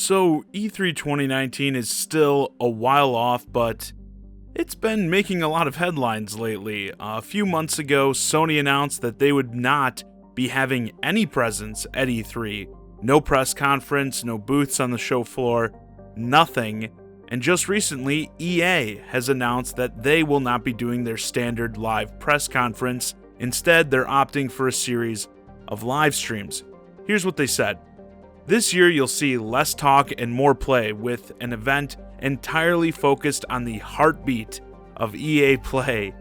So, E3 2019 is still a while off, but it's been making a lot of headlines lately. A few months ago, Sony announced that they would not be having any presence at E3. No press conference, no booths on the show floor, nothing. And just recently, EA has announced that they will not be doing their standard live press conference. Instead, they're opting for a series of live streams. Here's what they said. This year, you'll see less talk and more play, with an event entirely focused on the heartbeat of EA Play,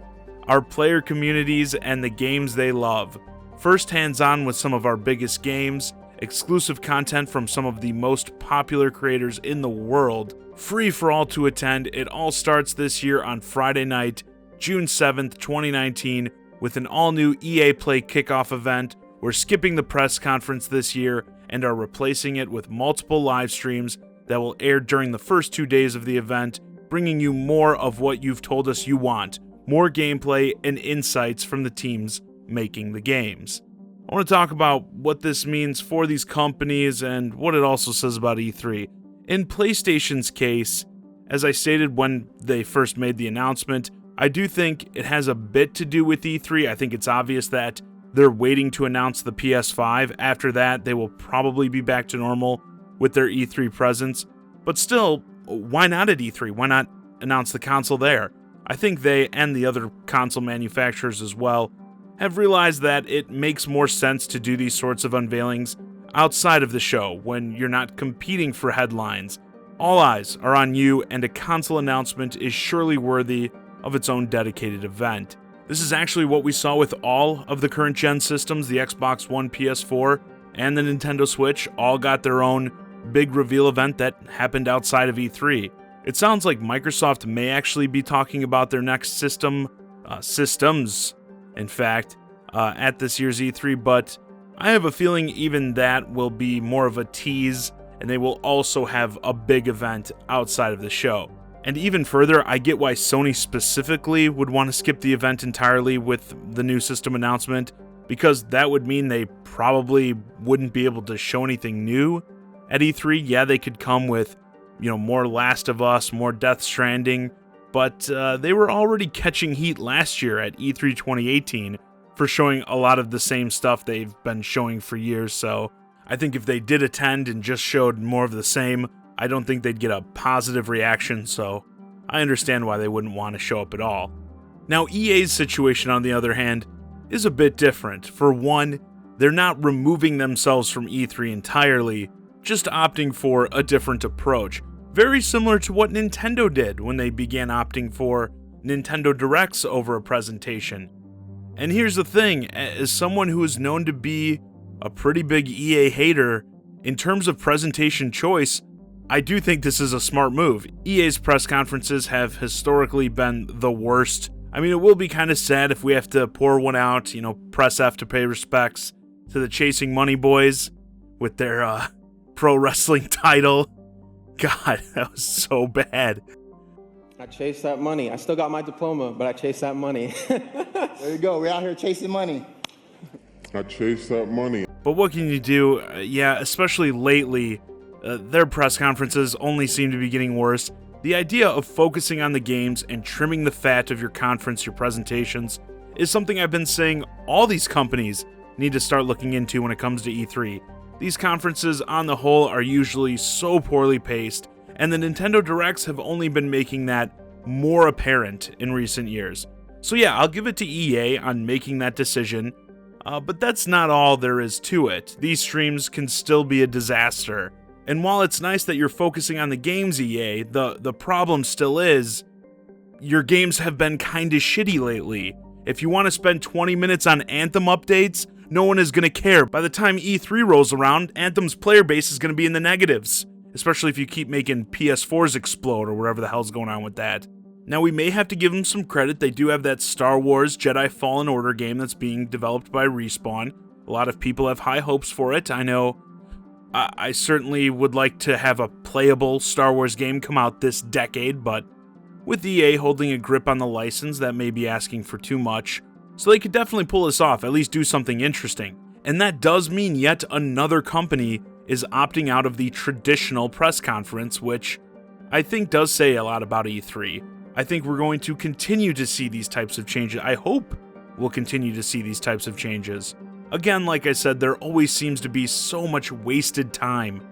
our player communities and the games they love. First hands-on with some of our biggest games, exclusive content from some of the most popular creators in the world, free for all to attend. It all starts this year on Friday night, June 7th, 2019, with an all-new EA Play kickoff event. We're skipping the press conference this year and are replacing it with multiple live streams that will air during the first 2 days of the event, bringing you more of what you've told us you want, more gameplay and insights from the teams making the games. I want to talk about what this means for these companies and what it also says about E3. In PlayStation's case, as I stated when they first made the announcement, I do think it has a bit to do with E3. I think it's obvious that they're waiting to announce the PS5. After that, they will probably be back to normal with their E3 presence. But still, why not at E3? Why not announce the console there? I think they, and the other console manufacturers as well, have realized that it makes more sense to do these sorts of unveilings outside of the show when you're not competing for headlines. All eyes are on you, and a console announcement is surely worthy of its own dedicated event. This is actually what we saw with all of the current gen systems. The Xbox One, PS4, and the Nintendo Switch all got their own big reveal event that happened outside of E3. It sounds like Microsoft may actually be talking about their next systems, in fact, at this year's E3, but I have a feeling even that will be more of a tease, and they will also have a big event outside of the show. And even further, I get why Sony specifically would want to skip the event entirely with the new system announcement, because that would mean they probably wouldn't be able to show anything new at E3. Yeah, they could come with, more Last of Us, more Death Stranding, but they were already catching heat last year at E3 2018 for showing a lot of the same stuff they've been showing for years, so I think if they did attend and just showed more of the same, I don't think they'd get a positive reaction, so I understand why they wouldn't want to show up at all. Now, EA's situation, on the other hand, is a bit different. For one, they're not removing themselves from E3 entirely, just opting for a different approach. Very similar to what Nintendo did when they began opting for Nintendo Directs over a presentation. And here's the thing, as someone who is known to be a pretty big EA hater, in terms of presentation choice, I do think this is a smart move. EA's press conferences have historically been the worst. I mean, it will be kind of sad if we have to pour one out, press F to pay respects to the Chasing Money boys with their pro wrestling title. God, that was so bad. I chased that money. I still got my diploma, but I chased that money. There you go. We're out here chasing money. I chase that money. But what can you do? Especially lately, their press conferences only seem to be getting worse. The idea of focusing on the games and trimming the fat of your conference, your presentations, is something I've been saying all these companies need to start looking into when it comes to E3. These conferences, on the whole, are usually so poorly paced, and the Nintendo Directs have only been making that more apparent in recent years. So yeah, I'll give it to EA on making that decision, but that's not all there is to it. These streams can still be a disaster. And while it's nice that you're focusing on the games, EA, the problem still is, your games have been kinda shitty lately. If you want to spend 20 minutes on Anthem updates, no one is going to care. By the time E3 rolls around, Anthem's player base is going to be in the negatives, especially if you keep making PS4s explode or whatever the hell's going on with that. Now, we may have to give them some credit. They do have that Star Wars Jedi Fallen Order game that's being developed by Respawn. A lot of people have high hopes for it. I know I certainly would like to have a playable Star Wars game come out this decade, but with EA holding a grip on the license, that may be asking for too much. So they could definitely pull this off, at least do something interesting. And that does mean yet another company is opting out of the traditional press conference, which I think does say a lot about E3. I think we're going to continue to see these types of changes. I hope we'll continue to see these types of changes. Again, like I said, there always seems to be so much wasted time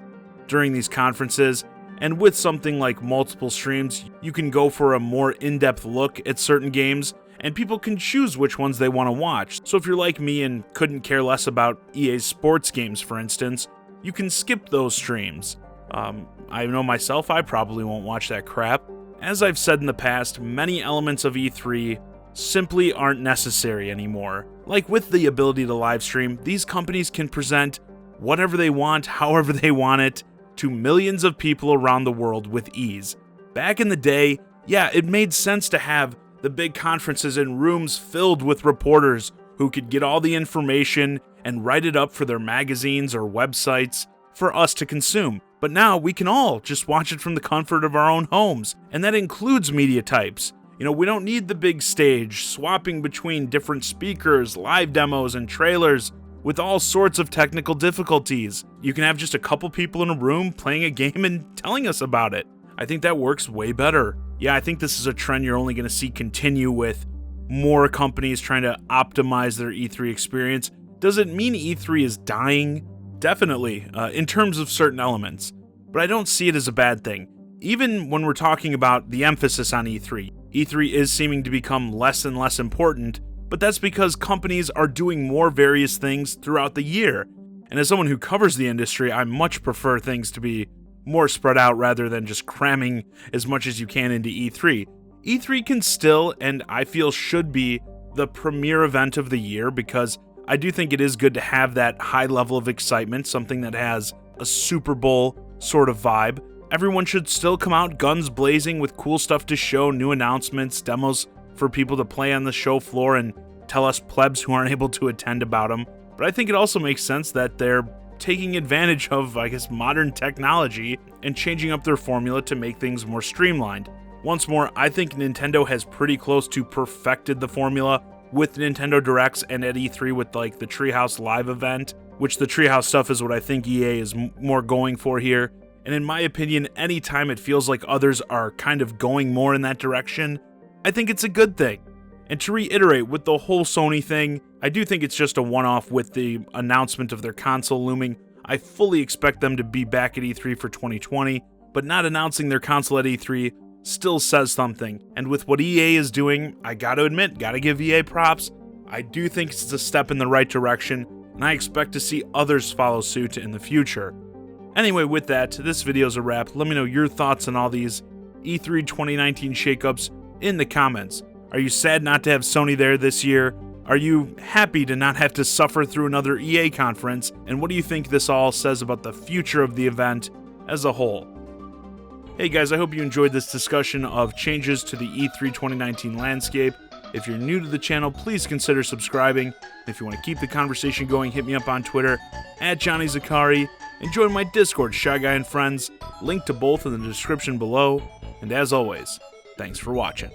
during these conferences, and with something like multiple streams, you can go for a more in-depth look at certain games, and people can choose which ones they want to watch. So if you're like me and couldn't care less about EA's sports games, for instance, you can skip those streams. I know myself, I probably won't watch that crap. As I've said in the past, many elements of E3 simply aren't necessary anymore. Like with the ability to live stream, these companies can present whatever they want, however they want it, to millions of people around the world with ease. Back in the day, yeah, it made sense to have the big conferences in rooms filled with reporters who could get all the information and write it up for their magazines or websites for us to consume. But now we can all just watch it from the comfort of our own homes, and that includes media types. You know, we don't need the big stage, swapping between different speakers, live demos, and trailers with all sorts of technical difficulties. You can have just a couple people in a room playing a game and telling us about it. I think that works way better. Yeah, I think this is a trend you're only going to see continue with more companies trying to optimize their E3 experience. Does it mean E3 is dying? Definitely, in terms of certain elements. But I don't see it as a bad thing. Even when we're talking about the emphasis on E3, E3 is seeming to become less and less important, but that's because companies are doing more various things throughout the year. And as someone who covers the industry, I much prefer things to be more spread out rather than just cramming as much as you can into E3. E3 can still, and I feel should be, the premier event of the year, because I do think it is good to have that high level of excitement, something that has a Super Bowl sort of vibe. Everyone should still come out guns blazing with cool stuff to show, new announcements, demos for people to play on the show floor and tell us plebs who aren't able to attend about them. But I think it also makes sense that they're taking advantage of, I guess, modern technology and changing up their formula to make things more streamlined. Once more, I think Nintendo has pretty close to perfected the formula with Nintendo Directs and at E3 with like the Treehouse Live event, which the Treehouse stuff is what I think EA is more going for here. And in my opinion, anytime it feels like others are kind of going more in that direction, I think it's a good thing. And to reiterate, with the whole Sony thing, I do think it's just a one-off with the announcement of their console looming. I fully expect them to be back at E3 for 2020, but not announcing their console at E3 still says something. And with what EA is doing, I gotta admit, gotta give EA props. I do think it's a step in the right direction, and I expect to see others follow suit in the future. Anyway, with that, this video's a wrap. Let me know your thoughts on all these E3 2019 shakeups in the comments. Are you sad not to have Sony there this year? Are you happy to not have to suffer through another EA conference? And what do you think this all says about the future of the event as a whole? Hey guys, I hope you enjoyed this discussion of changes to the E3 2019 landscape. If you're new to the channel, please consider subscribing. If you want to keep the conversation going, hit me up on Twitter at Johnny Zakari, and join my Discord, Shy Guy and Friends, link to both in the description below. And as always, thanks for watching.